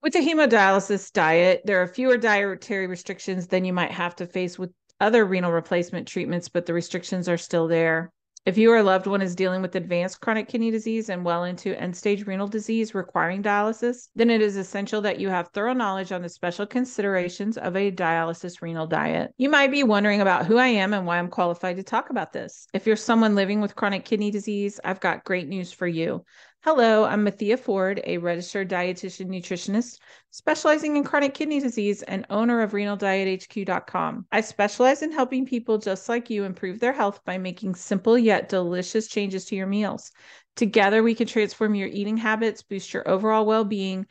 With a hemodialysis diet, there are fewer dietary restrictions than you might have to face with other renal replacement treatments, but the restrictions are still there. If you or a loved one is dealing with advanced chronic kidney disease and well into end-stage renal disease requiring dialysis, then it is essential that you have thorough knowledge on the special considerations of a dialysis renal diet. You might be wondering about who I am and why I'm qualified to talk about this. If you're someone living with chronic kidney disease, I've got great news for you. Hello, I'm Mathia Ford, a registered dietitian nutritionist specializing in chronic kidney disease and owner of RenalDietHQ.com. I specialize in helping people just like you improve their health by making simple yet delicious changes to your meals. Together, we can transform your eating habits, boost your overall well-being,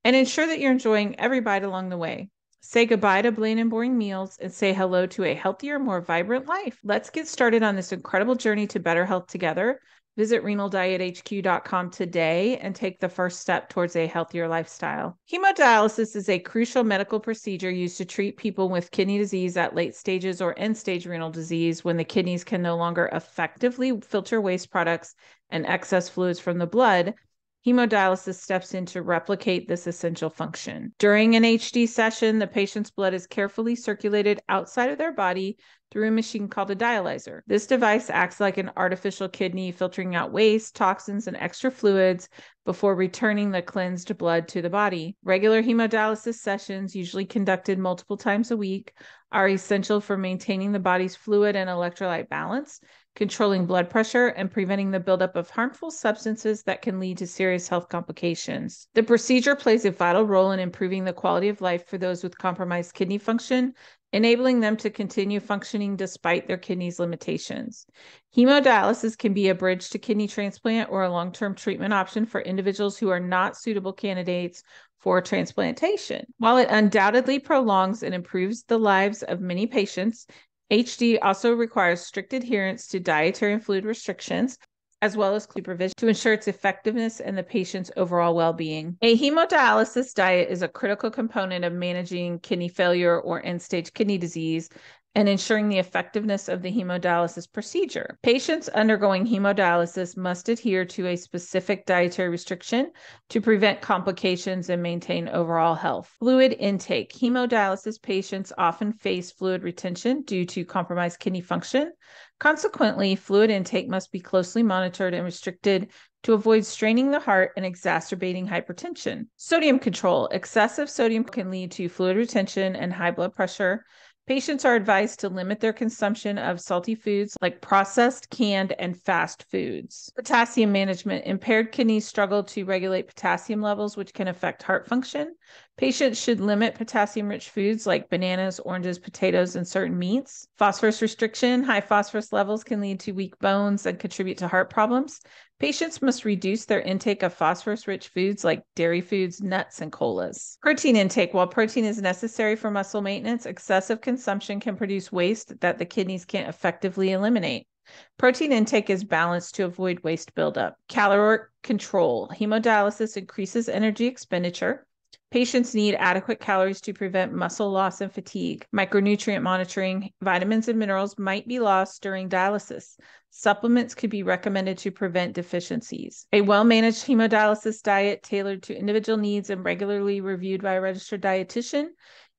and ensure that you're enjoying every bite along the way. Say goodbye to bland and boring meals and say hello to a healthier, more vibrant life. Let's get started on this incredible journey to better health together. Visit RenalDietHQ.com today and take the first step towards a healthier lifestyle. Hemodialysis is a crucial medical procedure used to treat people with kidney disease at late stages or end-stage renal disease when the kidneys can no longer effectively filter waste products and excess fluids from the blood. Hemodialysis steps in to replicate this essential function. During an HD session, the patient's blood is carefully circulated outside of their body through a machine called a dialyzer. This device acts like an artificial kidney, filtering out waste, toxins, and extra fluids before returning the cleansed blood to the body. Regular hemodialysis sessions, usually conducted multiple times a week, are essential for maintaining the body's fluid and electrolyte balance, controlling blood pressure, and preventing the buildup of harmful substances that can lead to serious health complications. The procedure plays a vital role in improving the quality of life for those with compromised kidney function, enabling them to continue functioning despite their kidneys' limitations. Hemodialysis can be a bridge to kidney transplant or a long-term treatment option for individuals who are not suitable candidates for transplantation. While it undoubtedly prolongs and improves the lives of many patients, HD also requires strict adherence to dietary and fluid restrictions, as well as supervision to ensure its effectiveness and the patient's overall well-being. A hemodialysis diet is a critical component of managing kidney failure or end-stage kidney disease and ensuring the effectiveness of the hemodialysis procedure. Patients undergoing hemodialysis must adhere to a specific dietary restriction to prevent complications and maintain overall health. Fluid intake. Hemodialysis patients often face fluid retention due to compromised kidney function. Consequently, fluid intake must be closely monitored and restricted to avoid straining the heart and exacerbating hypertension. Sodium control. Excessive sodium can lead to fluid retention and high blood pressure. Patients are advised to limit their consumption of salty foods like processed, canned, and fast foods. Potassium management. Impaired kidneys struggle to regulate potassium levels, which can affect heart function. Patients should limit potassium-rich foods like bananas, oranges, potatoes, and certain meats. Phosphorus restriction. High phosphorus levels can lead to weak bones and contribute to heart problems. Patients must reduce their intake of phosphorus-rich foods like dairy foods, nuts, and colas. Protein intake. While protein is necessary for muscle maintenance, excessive consumption can produce waste that the kidneys can't effectively eliminate. Protein intake is balanced to avoid waste buildup. Caloric control. Hemodialysis increases energy expenditure. Patients need adequate calories to prevent muscle loss and fatigue. Micronutrient monitoring. Vitamins and minerals might be lost during dialysis. Supplements could be recommended to prevent deficiencies. A well-managed hemodialysis diet tailored to individual needs and regularly reviewed by a registered dietitian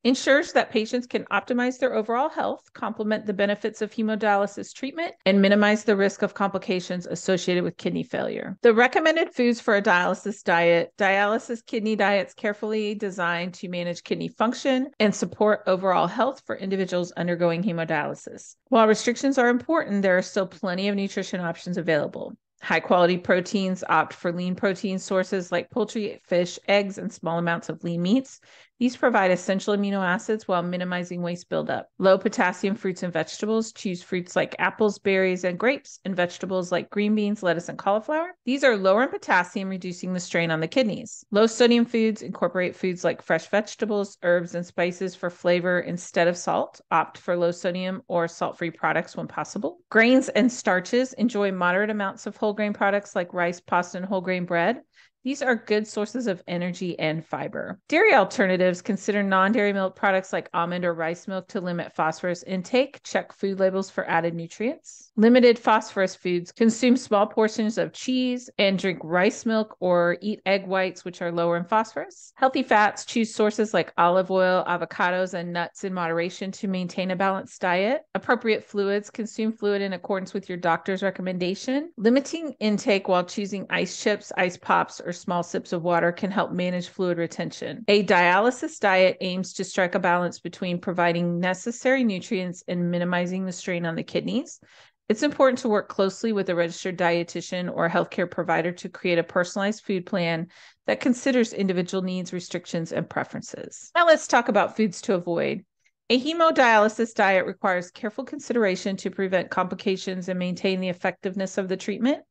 ensures that patients can optimize their overall health, complement the benefits of hemodialysis treatment, and minimize the risk of complications associated with kidney failure. The recommended foods for a dialysis diet. Dialysis kidney diets carefully designed to manage kidney function and support overall health for individuals undergoing hemodialysis. While restrictions are important, there are still plenty of nutrition options available. High-quality proteins. Opt for lean protein sources like poultry, fish, eggs, and small amounts of lean meats. These provide essential amino acids while minimizing waste buildup. Low-potassium fruits and vegetables. Choose fruits like apples, berries, and grapes, and vegetables like green beans, lettuce, and cauliflower. These are lower in potassium, reducing the strain on the kidneys. Low-sodium foods. Incorporate foods like fresh vegetables, herbs, and spices for flavor instead of salt. Opt for low-sodium or salt-free products when possible. Grains and starches. Enjoy moderate amounts of whole grain products like rice, pasta, and whole grain bread. These are good sources of energy and fiber. Dairy alternatives. Consider non-dairy milk products like almond or rice milk to limit phosphorus intake. Check food labels for added nutrients. Limited phosphorus foods. Consume small portions of cheese and drink rice milk or eat egg whites, which are lower in phosphorus. Healthy fats. Choose sources like olive oil, avocados, and nuts in moderation to maintain a balanced diet. Appropriate fluids. Consume fluid in accordance with your doctor's recommendation. Limiting intake while choosing ice chips, ice pops, or small sips of water can help manage fluid retention. A dialysis diet aims to strike a balance between providing necessary nutrients and minimizing the strain on the kidneys. It's important to work closely with a registered dietitian or a healthcare provider to create a personalized food plan that considers individual needs, restrictions, and preferences. Now let's talk about foods to avoid. A hemodialysis diet requires careful consideration to prevent complications and maintain the effectiveness of the treatment.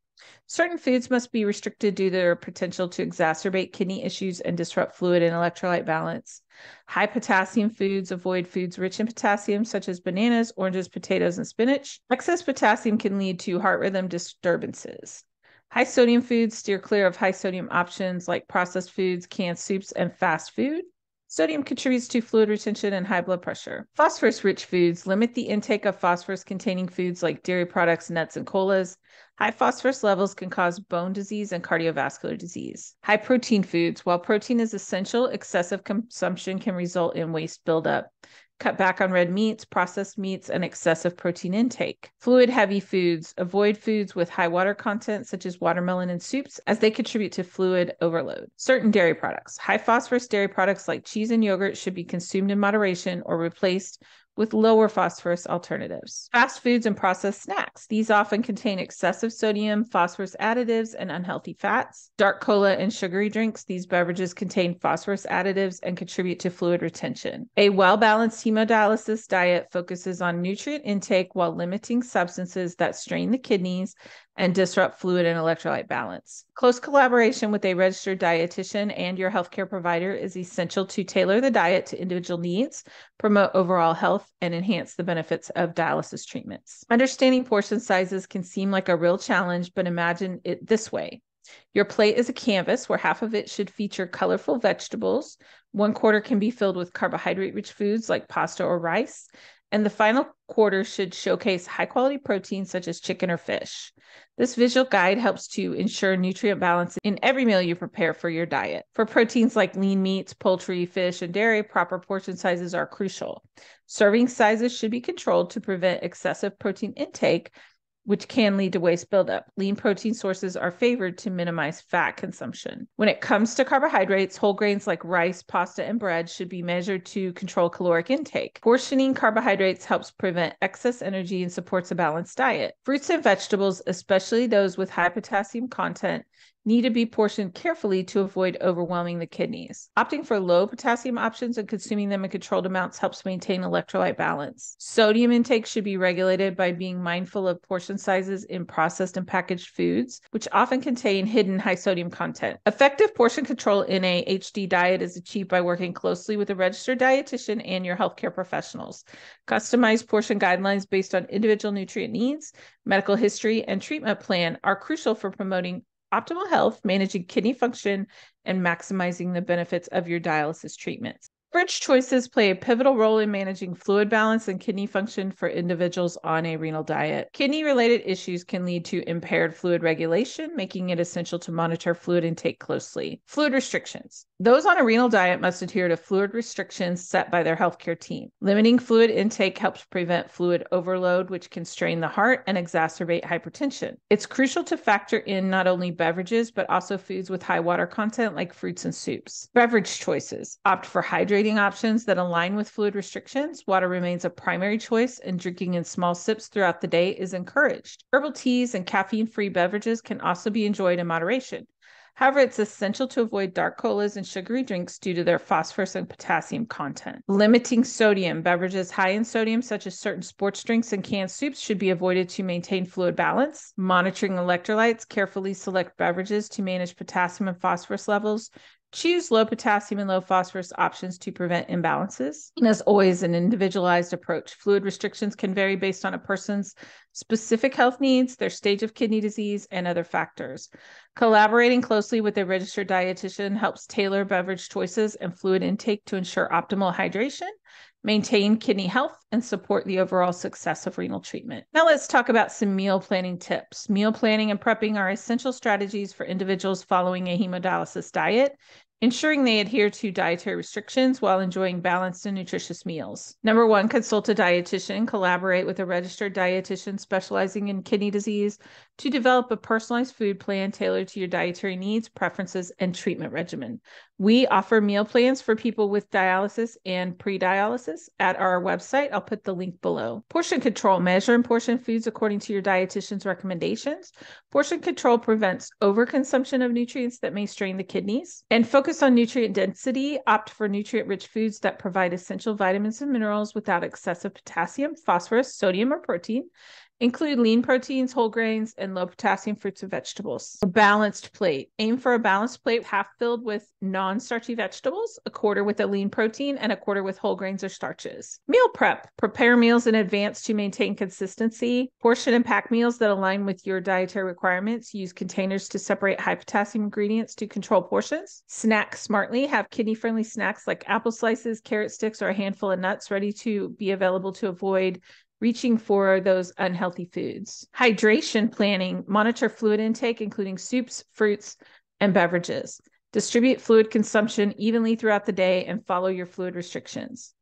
Certain foods must be restricted due to their potential to exacerbate kidney issues and disrupt fluid and electrolyte balance. High potassium foods. Avoid foods rich in potassium, such as bananas, oranges, potatoes, and spinach. Excess potassium can lead to heart rhythm disturbances. High sodium foods. Steer clear of high sodium options like processed foods, canned soups, and fast food. Sodium contributes to fluid retention and high blood pressure. Phosphorus-rich foods. Limit the intake of phosphorus-containing foods like dairy products, nuts, and colas. High phosphorus levels can cause bone disease and cardiovascular disease. High protein foods. While protein is essential, excessive consumption can result in waste buildup. Cut back on red meats, processed meats, and excessive protein intake. Fluid-heavy foods. Avoid foods with high water content, such as watermelon and soups, as they contribute to fluid overload. Certain dairy products. High phosphorus dairy products like cheese and yogurt should be consumed in moderation or replaced with lower phosphorus alternatives. Fast foods and processed snacks. These often contain excessive sodium, phosphorus additives, and unhealthy fats. Dark cola and sugary drinks. These beverages contain phosphorus additives and contribute to fluid retention. A well-balanced hemodialysis diet focuses on nutrient intake while limiting substances that strain the kidneys and disrupt fluid and electrolyte balance. Close collaboration with a registered dietitian and your healthcare provider is essential to tailor the diet to individual needs, promote overall health, and enhance the benefits of dialysis treatments. Understanding portion sizes can seem like a real challenge, but imagine it this way. Your plate is a canvas where half of it should feature colorful vegetables. 1/4 can be filled with carbohydrate-rich foods like pasta or rice, and the final quarter should showcase high-quality proteins such as chicken or fish. This visual guide helps to ensure nutrient balance in every meal you prepare for your diet. For proteins like lean meats, poultry, fish, and dairy, proper portion sizes are crucial. Serving sizes should be controlled to prevent excessive protein intake, which can lead to waste buildup. Lean protein sources are favored to minimize fat consumption. When it comes to carbohydrates, whole grains like rice, pasta, and bread should be measured to control caloric intake. Portioning carbohydrates helps prevent excess energy and supports a balanced diet. Fruits and vegetables, especially those with high potassium content, need to be portioned carefully to avoid overwhelming the kidneys. Opting for low potassium options and consuming them in controlled amounts helps maintain electrolyte balance. Sodium intake should be regulated by being mindful of portion sizes in processed and packaged foods, which often contain hidden high sodium content. Effective portion control in a HD diet is achieved by working closely with a registered dietitian and your healthcare professionals. Customized portion guidelines based on individual nutrient needs, medical history, and treatment plan are crucial for promoting optimal health, managing kidney function, and maximizing the benefits of your dialysis treatments. Beverage choices play a pivotal role in managing fluid balance and kidney function for individuals on a renal diet. Kidney-related issues can lead to impaired fluid regulation, making it essential to monitor fluid intake closely. Fluid restrictions. Those on a renal diet must adhere to fluid restrictions set by their healthcare team. Limiting fluid intake helps prevent fluid overload, which can strain the heart and exacerbate hypertension. It's crucial to factor in not only beverages, but also foods with high water content like fruits and soups. Beverage choices. Opt for hydrating options that align with fluid restrictions. Water remains a primary choice, and drinking in small sips throughout the day is encouraged. Herbal teas and caffeine-free beverages can also be enjoyed in moderation. However, it's essential to avoid dark colas and sugary drinks due to their phosphorus and potassium content. Limiting sodium. Beverages high in sodium, such as certain sports drinks and canned soups, should be avoided to maintain fluid balance. Monitoring electrolytes. Carefully select beverages to manage potassium and phosphorus levels. Choose low potassium and low phosphorus options to prevent imbalances. And as always, an individualized approach. Fluid restrictions can vary based on a person's specific health needs, their stage of kidney disease, and other factors. Collaborating closely with a registered dietitian helps tailor beverage choices and fluid intake to ensure optimal hydration, maintain kidney health, and support the overall success of renal treatment. Now let's talk about some meal planning tips. Meal planning and prepping are essential strategies for individuals following a hemodialysis diet, ensuring they adhere to dietary restrictions while enjoying balanced and nutritious meals. Number one, consult a dietitian. Collaborate with a registered dietitian specializing in kidney disease to develop a personalized food plan tailored to your dietary needs, preferences, and treatment regimen. We offer meal plans for people with dialysis and pre-dialysis at our website. I'll put the link below. Portion control. Measure and portion foods according to your dietitian's recommendations. Portion control prevents overconsumption of nutrients that may strain the kidneys. And focus on nutrient density. Opt for nutrient-rich foods that provide essential vitamins and minerals without excessive potassium, phosphorus, sodium, or protein. Include lean proteins, whole grains, and low potassium fruits and vegetables. A balanced plate. Aim for a balanced plate half filled with non-starchy vegetables, a quarter with a lean protein, and a quarter with whole grains or starches. Meal prep. Prepare meals in advance to maintain consistency. Portion and pack meals that align with your dietary requirements. Use containers to separate high potassium ingredients to control portions. Snack smartly. Have kidney-friendly snacks like apple slices, carrot sticks, or a handful of nuts ready to be available to avoid reaching for those unhealthy foods. Hydration planning. Monitor fluid intake, including soups, fruits, and beverages. Distribute fluid consumption evenly throughout the day and follow your fluid restrictions.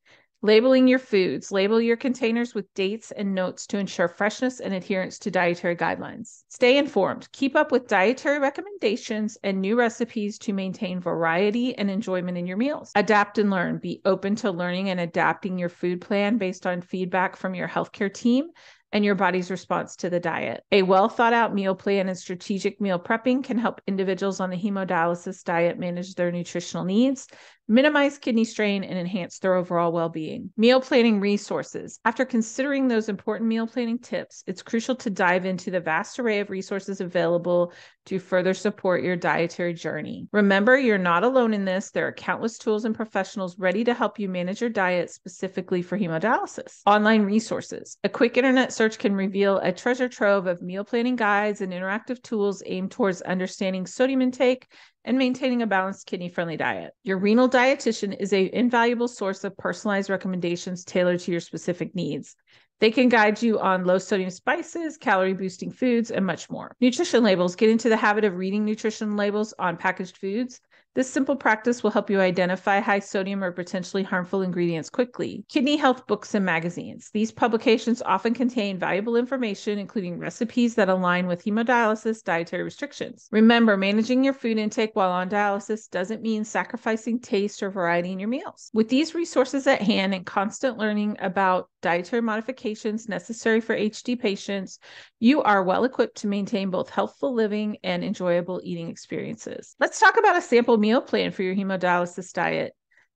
Labeling your foods. Label your containers with dates and notes to ensure freshness and adherence to dietary guidelines. Stay informed. Keep up with dietary recommendations and new recipes to maintain variety and enjoyment in your meals. Adapt and learn. Be open to learning and adapting your food plan based on feedback from your healthcare team and your body's response to the diet. A well-thought-out meal plan and strategic meal prepping can help individuals on the hemodialysis diet manage their nutritional needs, minimize kidney strain, and enhance their overall well-being. Meal planning resources. After considering those important meal planning tips, it's crucial to dive into the vast array of resources available to further support your dietary journey. Remember, you're not alone in this. There are countless tools and professionals ready to help you manage your diet specifically for hemodialysis. Online resources. A quick internet search can reveal a treasure trove of meal planning guides and interactive tools aimed towards understanding sodium intake and maintaining a balanced kidney-friendly diet. Your renal dietitian is an invaluable source of personalized recommendations tailored to your specific needs. They can guide you on low-sodium spices, calorie-boosting foods, and much more. Nutrition labels. Get into the habit of reading nutrition labels on packaged foods. This simple practice will help you identify high sodium or potentially harmful ingredients quickly. Kidney health books and magazines. These publications often contain valuable information, including recipes that align with hemodialysis dietary restrictions. Remember, managing your food intake while on dialysis doesn't mean sacrificing taste or variety in your meals. With these resources at hand and constant learning about dietary modifications necessary for HD patients, you are well equipped to maintain both healthful living and enjoyable eating experiences. Let's talk about a sample meal plan for your hemodialysis diet.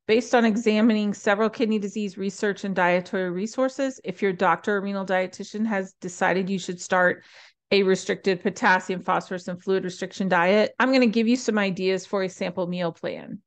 Based on examining several kidney disease research and dietary resources, if your doctor or renal dietitian has decided you should start a restricted potassium, phosphorus, and fluid restriction diet, I'm going to give you some ideas for a sample meal plan.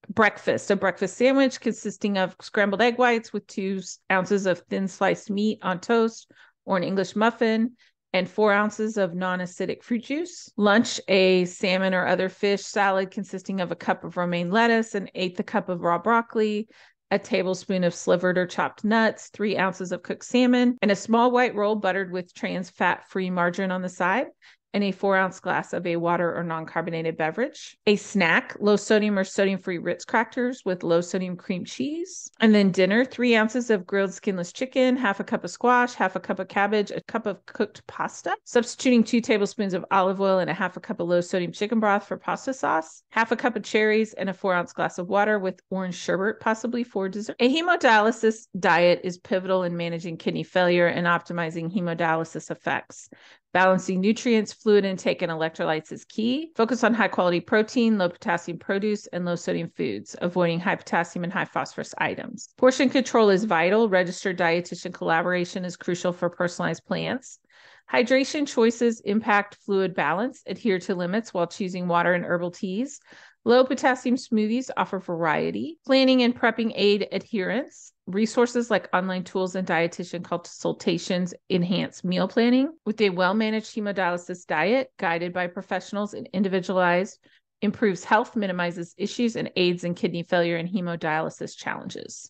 Breakfast. A breakfast sandwich consisting of scrambled egg whites with 2 ounces of thin sliced meat on toast or an English muffin, and 4 ounces of non-acidic fruit juice. Lunch, a salmon or other fish salad consisting of a cup of romaine lettuce, an 1/8 cup of raw broccoli, a tablespoon of slivered or chopped nuts, 3 ounces of cooked salmon, and a small white roll buttered with trans fat-free margarine on the side, and a 4-ounce glass of a water or non-carbonated beverage. A snack, low sodium or sodium-free Ritz crackers with low sodium cream cheese. And then dinner, 3 ounces of grilled skinless chicken, 1/2 cup of squash, 1/2 cup of cabbage, a cup of cooked pasta, substituting 2 tablespoons of olive oil and 1/2 cup of low sodium chicken broth for pasta sauce, 1/2 cup of cherries, and a 4-ounce glass of water with orange sherbet, possibly for dessert. A hemodialysis diet is pivotal in managing kidney failure and optimizing hemodialysis effects. Balancing nutrients, fluid intake, and electrolytes is key. Focus on high-quality protein, low-potassium produce, and low-sodium foods, avoiding high potassium and high phosphorus items. Portion control is vital. Registered dietitian collaboration is crucial for personalized plans. Hydration choices impact fluid balance. Adhere to limits while choosing water and herbal teas. Low-potassium smoothies offer variety. Planning and prepping aid adherence. Resources like online tools and dietitian consultations enhance meal planning. With a well-managed hemodialysis diet, guided by professionals and individualized, improves health, minimizes issues, and aids in kidney failure and hemodialysis challenges.